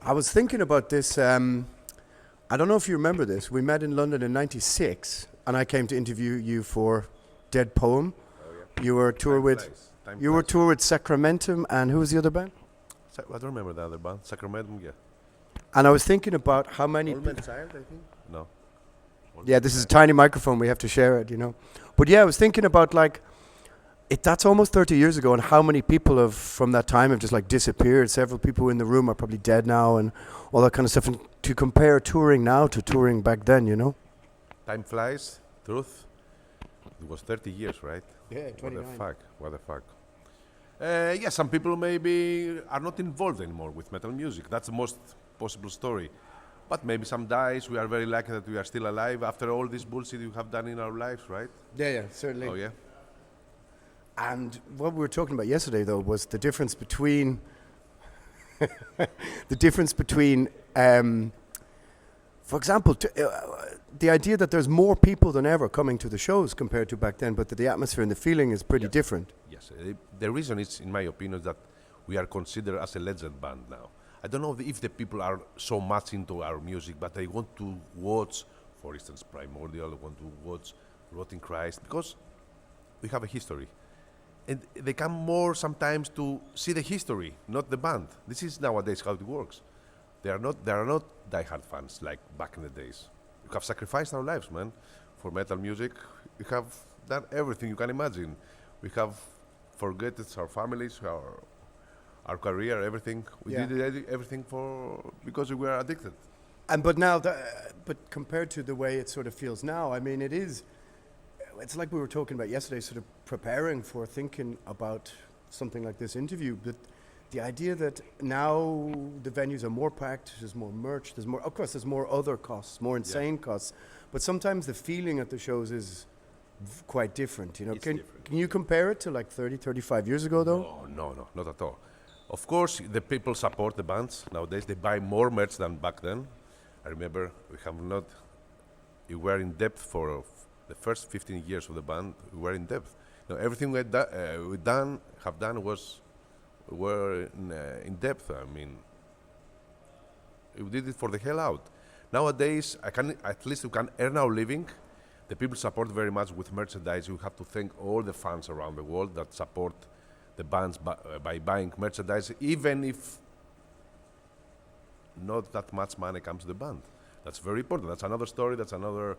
I was thinking about this. I don't know if you remember this. We met in London in '96, and I came to interview you for Dead Poem. Oh, yeah. You were tour with. You were tour with Sacramentum, and who was the other band? I don't remember the other band. Sacramentum, yeah. And I was thinking about how many. Old Man Child, I think. No. Yeah, this is a tiny microphone. We have to share it, But yeah, I was thinking about that's almost 30 years ago, and how many people have from that time have just disappeared. Several people in the room are probably dead now, and all that kind of stuff. And to compare touring now to touring back then, Time flies. Truth. It was 30 years, right? Yeah, 29. What the fuck? Yeah, some people maybe are not involved anymore with metal music. That's the most possible story. But maybe some dies. We are very lucky that we are still alive after all this bullshit we have done in our lives, right? Yeah, certainly. Oh, yeah. And what we were talking about yesterday, though, was the difference between for example, the idea that there's more people than ever coming to the shows compared to back then, but that the atmosphere and the feeling is pretty different. Yes, the reason is, in my opinion, that we are considered as a legend band now. I don't know if the people are so much into our music, but they want to watch, for instance, Primordial, want to watch Rotting Christ, because we have a history. And they come more sometimes to see the history, not the band. This is nowadays how it works. They are not diehard fans like back in the days. We have sacrificed our lives, man, for metal music. We have done everything you can imagine. We have forgotten our families, our career, everything. We did everything because we were addicted. But now, but compared to the way it sort of feels now, I mean, it's like we were talking about yesterday, sort of preparing for thinking about something like this interview. But the idea that now the venues are more packed, there's more merch, of course, there's more other costs, more insane costs. But sometimes the feeling at the shows is quite different. Can you compare it to 30, 35 years ago, though? No, not at all. Of course, the people support the bands nowadays. They buy more merch than back then. I remember we were in depth for the first 15 years of the band. We were in depth. Everything we have done were in depth. I mean, we did it for the hell out. Nowadays, at least we can earn our living. The people support very much with merchandise. We have to thank all the fans around the world that support the bands by buying merchandise, even if not that much money comes to the band. That's very important. That's another story. That's another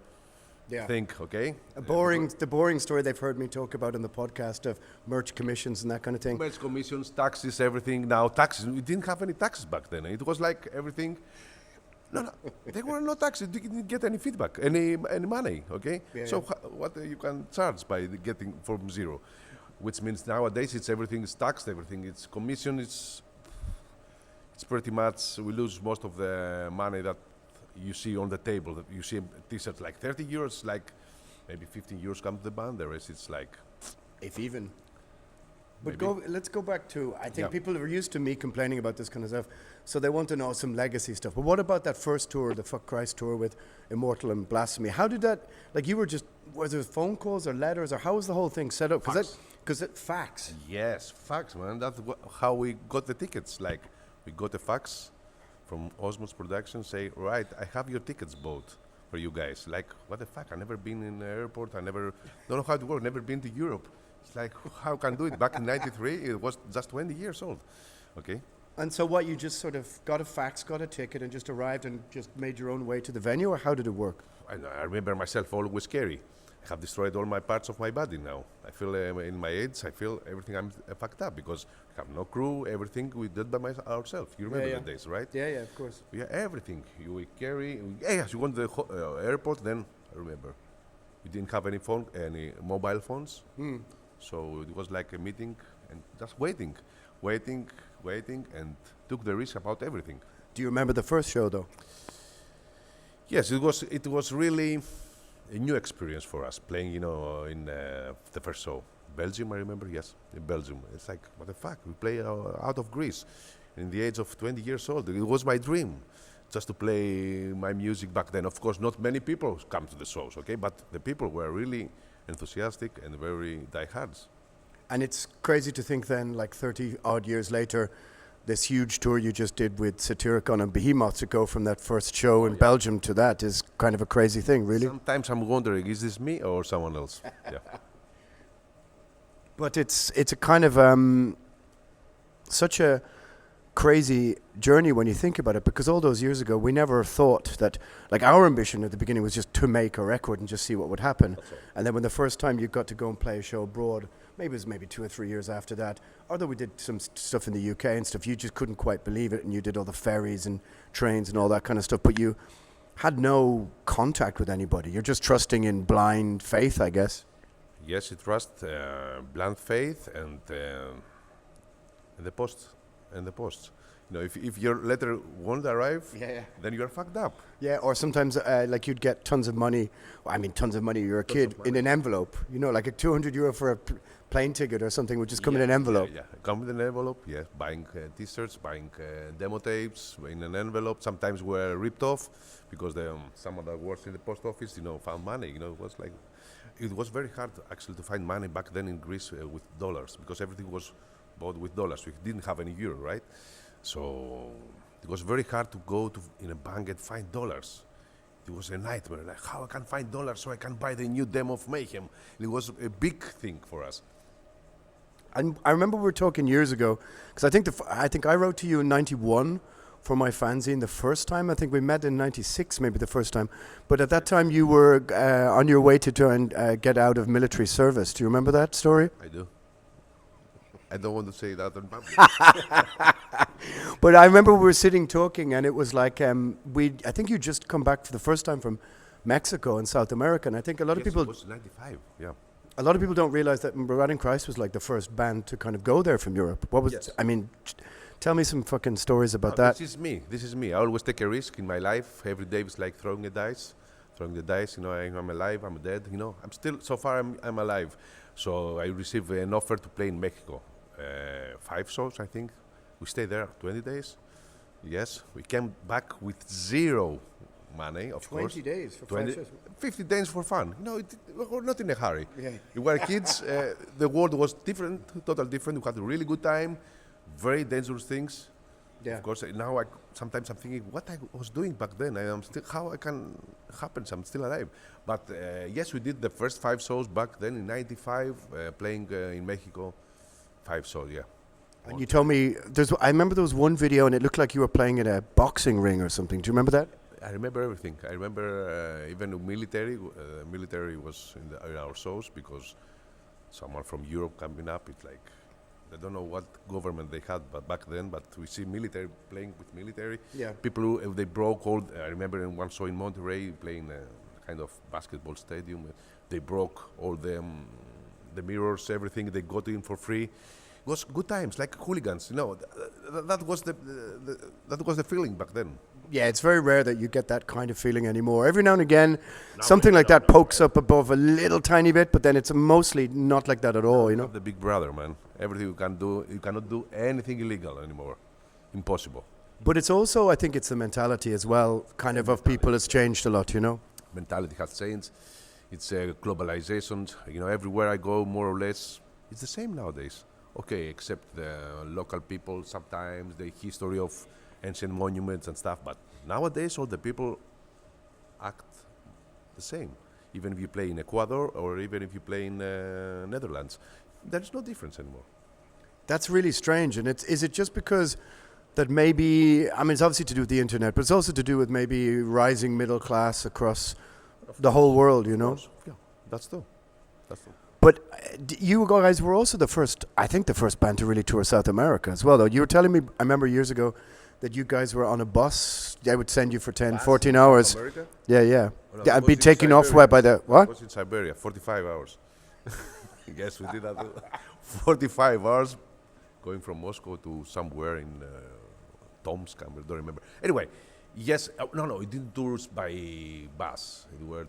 thing, okay? The boring story they've heard me talk about in the podcast of merch commissions and that kind of thing. Merch commissions, taxes, everything. Now taxes. We didn't have any taxes back then. It was like everything. No, there were no taxes. You didn't get any feedback, any money, okay? What you can charge by getting from zero? Which means nowadays everything is taxed, everything is commission. It's pretty much, we lose most of the money that you see on the table. You see a t-shirt like 30 euros, like maybe 15 euros come to the band. The rest it's like, if even. But let's go back to, I think people are used to me complaining about this kind of stuff, so they want to know some legacy stuff. But what about that first tour, the Fuck Christ tour with Immortal and Blasphemy? How did that, was there phone calls or letters, or how was the whole thing set up? Fax. Yes, fax, man. That's how we got the tickets. Like, we got a fax from Osmos Productions, say, right, I have your tickets bought for you guys. Like, what the fuck? I never been in an airport. Don't know how it works. Never been to Europe. It's like, how can I do it? Back in '93, it was just 20 years old. Okay. And so what, you just sort of got a fax, got a ticket, and just arrived and just made your own way to the venue, or how did it work? I remember myself always scary. I have destroyed all my parts of my body now. I feel in my age, I feel everything I'm fucked up because I have no crew, everything we did by ourselves. You remember the days, right? Yeah, of course. Yeah, everything. You carry, yes, you went to the airport, then I remember. We didn't have any mobile phones. So it was like a meeting and just waiting, and took the risk about everything. Do you remember the first show, though? Yes, it was really a new experience for us, playing, in the first show. Belgium, I remember, yes, in Belgium. It's like, what the fuck, we play out of Greece in the age of 20 years old. It was my dream, just to play my music back then. Of course, not many people come to the shows, okay, but the people were really enthusiastic and very diehards. And it's crazy to think then, 30 odd years later, this huge tour you just did with Satyricon and Behemoth, to go from that first show in Belgium to that is kind of a crazy thing, really. Sometimes I'm wondering, is this me or someone else? Yeah. But it's a kind of such a crazy journey when you think about it, because all those years ago we never thought that, like, our ambition at the beginning was just to make a record and just see what would happen. And then when the first time you got to go and play a show abroad, maybe it was 2 or 3 years after that, although we did some stuff in the UK and stuff, you just couldn't quite believe it, and you did all the ferries and trains and all that kind of stuff, but you had no contact with anybody. You're just trusting in blind faith, I guess. Yes, you trust blind faith and the post. And the post. You know, if your letter won't arrive, then you're fucked up. Yeah, or sometimes like you'd get tons of money. Well, I mean, tons of money. You're a kid in an envelope. You know, like a €200 for a plane ticket or something would just come in an envelope. Yeah, come in an envelope. Yeah, buying T-shirts, buying demo tapes in an envelope. Sometimes were ripped off because someone that works in the post office, found money. It was very hard actually to find money back then in Greece with dollars, because everything was bought with dollars. We didn't have any euro, right? So it was very hard to go in a bank and find dollars. It was a nightmare. Like, how I can find dollars so I can buy the new demo of Mayhem? It was a big thing for us. And I remember we were talking years ago, because I think I wrote to you in '91 for my fanzine the first time. I think we met in '96, maybe the first time. But at that time you were on your way to try and get out of military service. Do you remember that story? I do. I don't want to say that in public. But I remember we were sitting talking, and it was like I think you just come back for the first time from Mexico and South America, and I think a lot of people. It was '95. Yeah. A lot of people don't realize that Rotting Christ was like the first band to kind of go there from Europe. What was? Yes. I mean, tell me some fucking stories about that. This is me. I always take a risk in my life. Every day is like throwing the dice. I'm alive. I'm dead. I'm still. So far, I'm alive. So I received an offer to play in Mexico. 5 shows, I think. We stayed there 20 days. Yes, we came back with zero money, of course. 20 days for 5 shows? 50 days for fun. We're not in a hurry. Yeah. We were kids. The world was different, totally different. We had a really good time, very dangerous things. Yeah. Of course, now sometimes I'm thinking what I was doing back then. How I can happen. I'm still alive. But yes, we did the first 5 shows back then in '95, playing in Mexico. 5 shows, yeah. And you told me I remember there was one video, and it looked like you were playing in a boxing ring or something. Do you remember that? I remember everything. I remember even the military. Military was in our shows, because someone from Europe coming up. It's like, I don't know what government they had back then, but we see military playing with military. Yeah. People who they broke all. I remember in one show in Monterrey playing a kind of basketball stadium. They broke all the mirrors, everything. They got in for free. It was good times, like hooligans. That was the feeling back then. Yeah, it's very rare that you get that kind of feeling anymore. Every now and again, something like that pokes up above a little tiny bit, but then it's mostly not like that at all, The big brother, man. Everything you can do, you cannot do anything illegal anymore. Impossible. But it's also, I think it's the mentality as well, kind of people has changed a lot, Mentality has changed. It's globalization. Everywhere I go, more or less, it's the same nowadays. Okay, except the local people sometimes, the history of ancient monuments and stuff. But nowadays, all the people act the same. Even if you play in Ecuador or even if you play in Netherlands, there's no difference anymore. That's really strange. And is it just because that maybe, I mean, it's obviously to do with the internet, but it's also to do with maybe rising middle class across the whole world, Yeah, that's true. But you guys were also the first band to really tour South America as well, though. You were telling me, I remember years ago, that you guys were on a bus. They would send you for 10, 14 hours. South America? Yeah. No, I'd be taken off by the, what? I was in Siberia, 45 hours. Yes, we did that. 45 hours going from Moscow to somewhere in Tomsk, I don't remember. Anyway, yes, no, it didn't tours by bus. It were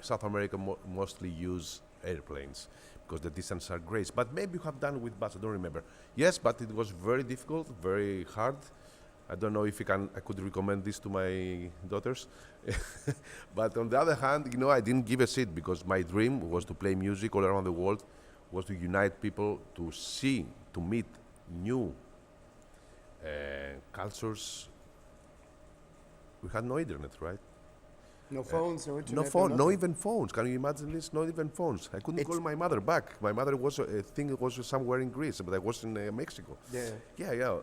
South America mostly use airplanes because the distances are great. But maybe you have done with bus, I don't remember. Yes, but it was very difficult, very hard. I don't know if I could recommend this to my daughters. But on the other hand, I didn't give a shit because my dream was to play music all around the world, was to unite people, to meet new cultures, we had no internet, right? No phones, no internet. No phone, no nothing. even phones. Can you imagine this? Not even phones. I couldn't call my mother back. My mother was, I think, was somewhere in Greece, but I was in Mexico. Yeah. Yeah.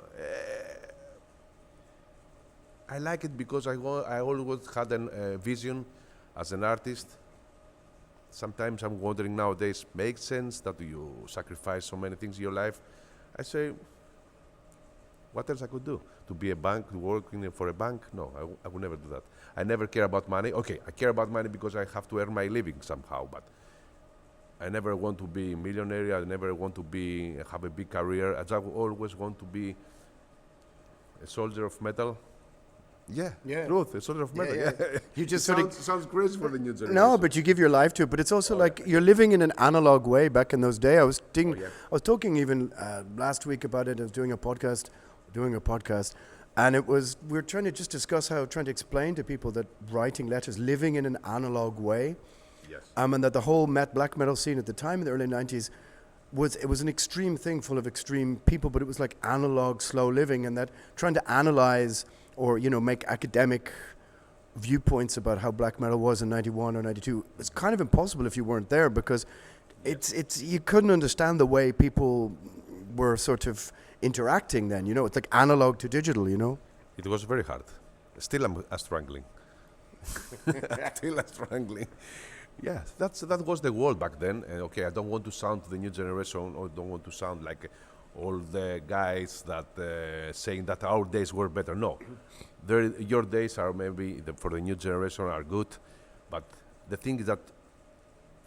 I like it because I always had a vision as an artist. Sometimes I'm wondering nowadays, makes sense that you sacrifice so many things in your life? I say, what else I could do? To be a bank, to work for a bank? No, I would never do that. I never care about money. Okay, I care about money because I have to earn my living somehow, but I never want to be a millionaire. I never want to have a big career. I just always want to be a soldier of metal. Yeah. Truth, a soldier of metal. Yeah. You just sounds crazy for the new generation. No, but you give your life to it. But it's also like you're living in an analog way back in those days. I was talking even last week about it. I was doing a podcast, and we were trying to just discuss trying to explain to people that writing letters, living in an analog way, yes, and that the whole black metal scene at the time in the early 90s was an extreme thing full of extreme people, but it was like analog, slow living, and that trying to analyze or make academic viewpoints about how black metal was in 91 or 92. It's kind of impossible if you weren't there, because it's you couldn't understand the way people were sort of interacting then. It's like analog to digital. It was very hard. Still I'm struggling. Still struggling. Yeah, that was the world back then. Okay, I don't want to sound to the new generation, or don't want to sound like all the guys that saying that our days were better. No, your days are maybe for the new generation are good, but the thing is that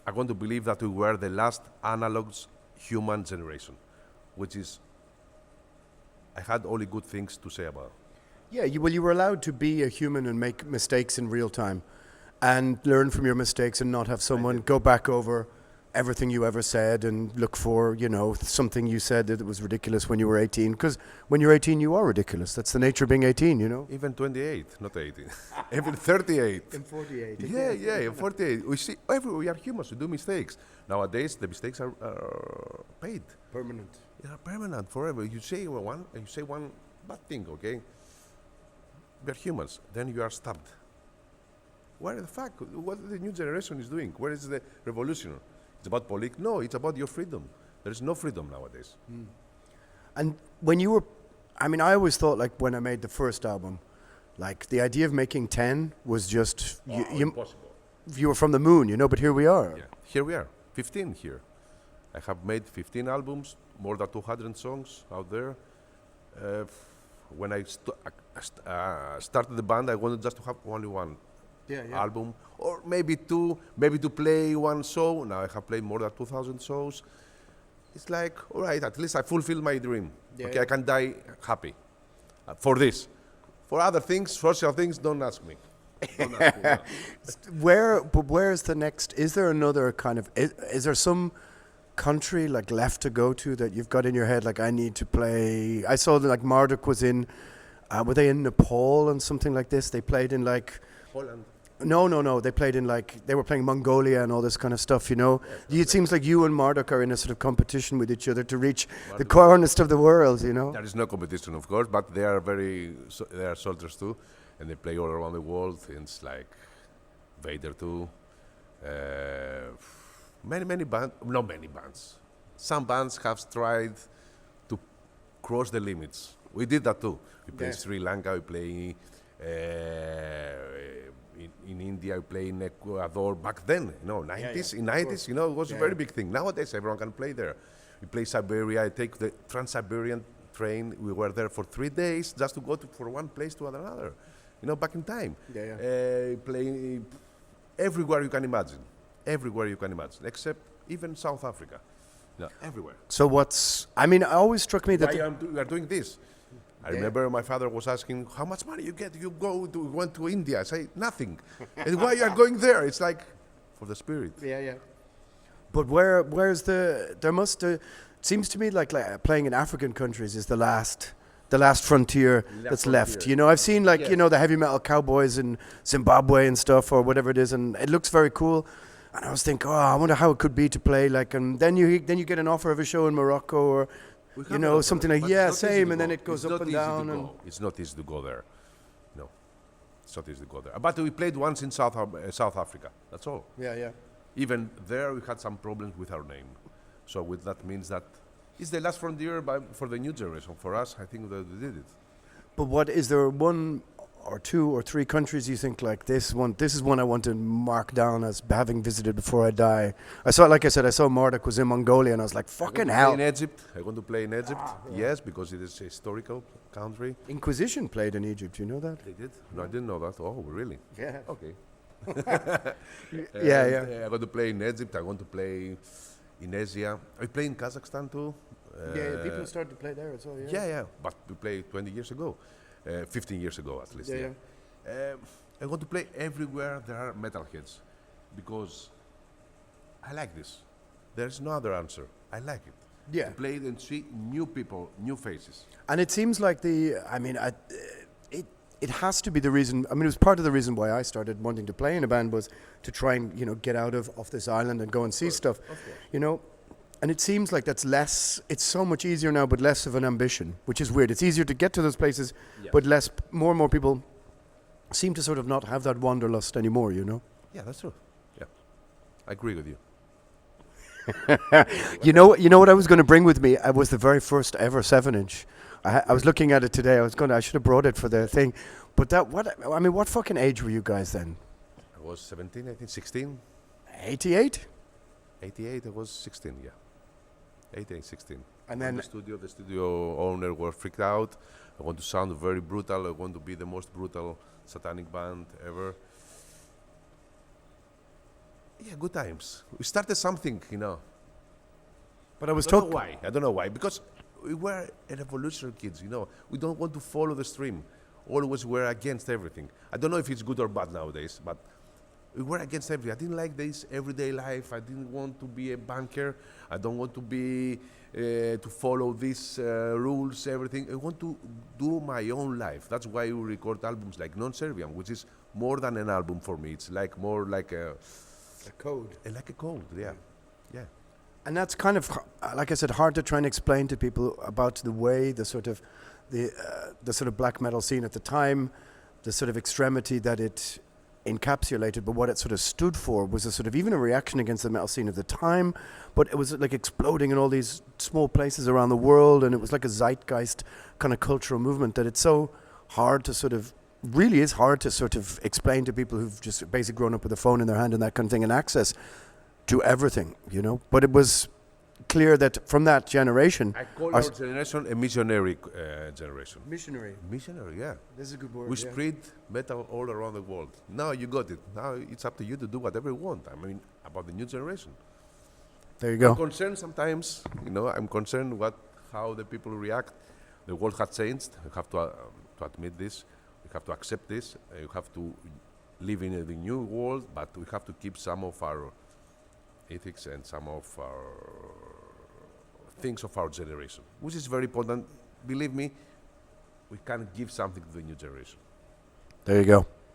I want to believe that we were the last analog human generation, which is I had only good things to say about. Yeah, you were allowed to be a human and make mistakes in real time, and learn from your mistakes, and not have someone go back over everything you ever said and look for, something you said that was ridiculous when you were 18. Because when you're 18, you are ridiculous. That's the nature of being 18, Even 28, not 18. Even 38. And 48. Yeah, 48. We are humans, we do mistakes. Nowadays, the mistakes are paid. Permanent. They are permanent, forever. You say one bad thing, okay? We are humans. Then you are stabbed. Where the fuck? What the new generation is doing? Where is the revolution? It's about politics? No, it's about your freedom. There is no freedom nowadays. And when you were, I always thought, like, when I made the first album, like, the idea of making 10 was just, impossible. You were from the moon, but here we are. Yeah, here we are, 15 here. I have made 15 albums, more than 200 songs out there. When I started the band, I wanted just to have only one album, or maybe two, maybe to play one show. Now I have played more than 2,000 shows. It's like, all right, at least I fulfilled my dream. I can die happy for this. For other things, social things, don't ask me. Where's the next? Is there another kind of? Is there some country like left to go to that you've got in your head? Like, I need to play. I saw that like Marduk was in. Were they in Nepal and something like this? They played in like Poland. No. They played in they were playing Mongolia and all this kind of stuff. It seems like you and Marduk are in a sort of competition with each other to reach the cornerest of the world. There is no competition, of course, but they are they are soldiers too, and they play all around the world. It's like Vader too. Many bands, not many bands. Some bands have tried to cross the limits. We did that too. We play Sri Lanka, we play in India, we play in Ecuador. Back then, 90s, in 90s, it was a very big thing. Nowadays, everyone can play there. We play Siberia. I take the Trans-Siberian train. We were there for 3 days just to go from one place to another. Back in time. Play everywhere you can imagine. Everywhere you can imagine, except even South Africa. Everywhere. So it always struck me that we are doing this. I remember my father was asking, how much money you get? You went to India. I say, nothing. And why you are going there? It's like, for the spirit. Yeah. But it seems to me like playing in African countries is the last frontier that's left. I've seen the heavy metal cowboys in Zimbabwe and stuff or whatever it is, and it looks very cool. And I was thinking, I wonder how it could be to play and then you get an offer of a show in Morocco or We You have a know, lot of something problems, like, but yeah, it's not easy same, to and then go. it goes It's up not and easy to down. go. And It's not easy to go there. No, it's not easy to go there. But we played once in South Africa. That's all. yeah, yeah. Even there, we had some problems with our name. So with that means that it's the last frontier for the new generation. For us, I think that we did it. But what is there one or two or three countries you think like this one? This is one I want to mark down as having visited before I die. Like I said, I saw Marduk was in Mongolia, and I was like, fucking I hell. want to play in Egypt. I want to play in Egypt. Yes, because it is a historical country. Inquisition played in Egypt. You know that? They did? No, I didn't know that. Oh, really? Yeah. Okay. Yeah, yeah. I want to play in Egypt. I want to play in Asia. I play in Kazakhstan too. Yeah, people started to play there as well. Yeah. But we played 20 years ago, 15 years ago at least. Yeah, I want to play everywhere there are metalheads, because I like this. There's no other answer. I like it. Yeah. To play it and see new people, new faces. And it seems like it has to be the reason. I mean, it was part of the reason why I started wanting to play in a band, was to try and, you know, get out of this island and go and see stuff, you know. And it seems like that's less. It's so much easier now, but less of an ambition, which is weird. It's easier to get to those places, but less. More and more people seem to sort of not have that wanderlust anymore, you know. Yeah, that's true. Yeah, I agree with you. You know what I was going to bring with me? I was the very first ever 7-inch. I was looking at it today. I should have brought it for the thing, but what fucking age were you guys then? I was 17, I think 16. 88. 88, I was 16, yeah. 88, 16. And In then the studio owner were freaked out. I want to sound very brutal. I want to be the most brutal satanic band ever. Yeah, good times. We started something, you know. but I was I don't know told why. I don't know why. Because we were revolutionary kids, you know. We don't want to follow the stream. Always we're against everything. I don't know if it's good or bad nowadays, but we were against everything. I didn't like this everyday life. I didn't want to be a banker. I don't want to be to follow these rules, everything. I want to do my own life. That's why we record albums like Non-Serviam, which is more than an album for me. It's like more like a code. like a code. Yeah, yeah. And that's kind of, like I said, hard to try and explain to people about the way the sort of black metal scene at the time, the sort of extremity that it encapsulated, but what it sort of stood for was a sort of even a reaction against the metal scene of the time, but it was like exploding in all these small places around the world, and it was like a zeitgeist kind of cultural movement that it's so hard to sort of, really is hard to sort of explain to people who've just basically grown up with a phone in their hand and that kind of thing and access to everything, you know. But it was clear that from that generation, I call our generation a missionary generation. missionary. Missionary, yeah. This is a good word. We spread metal all around the world. Now you got it. Now it's up to you to do whatever you want. I mean, about the new generation. There you go. I'm concerned sometimes, you know, I'm concerned how the people react. The world has changed. You have to admit this. We have to accept this. You have to live in the new world, but we have to keep some of our ethics and some of our things of our generation, which is very important. Believe me, we can give something to the new generation. There you go.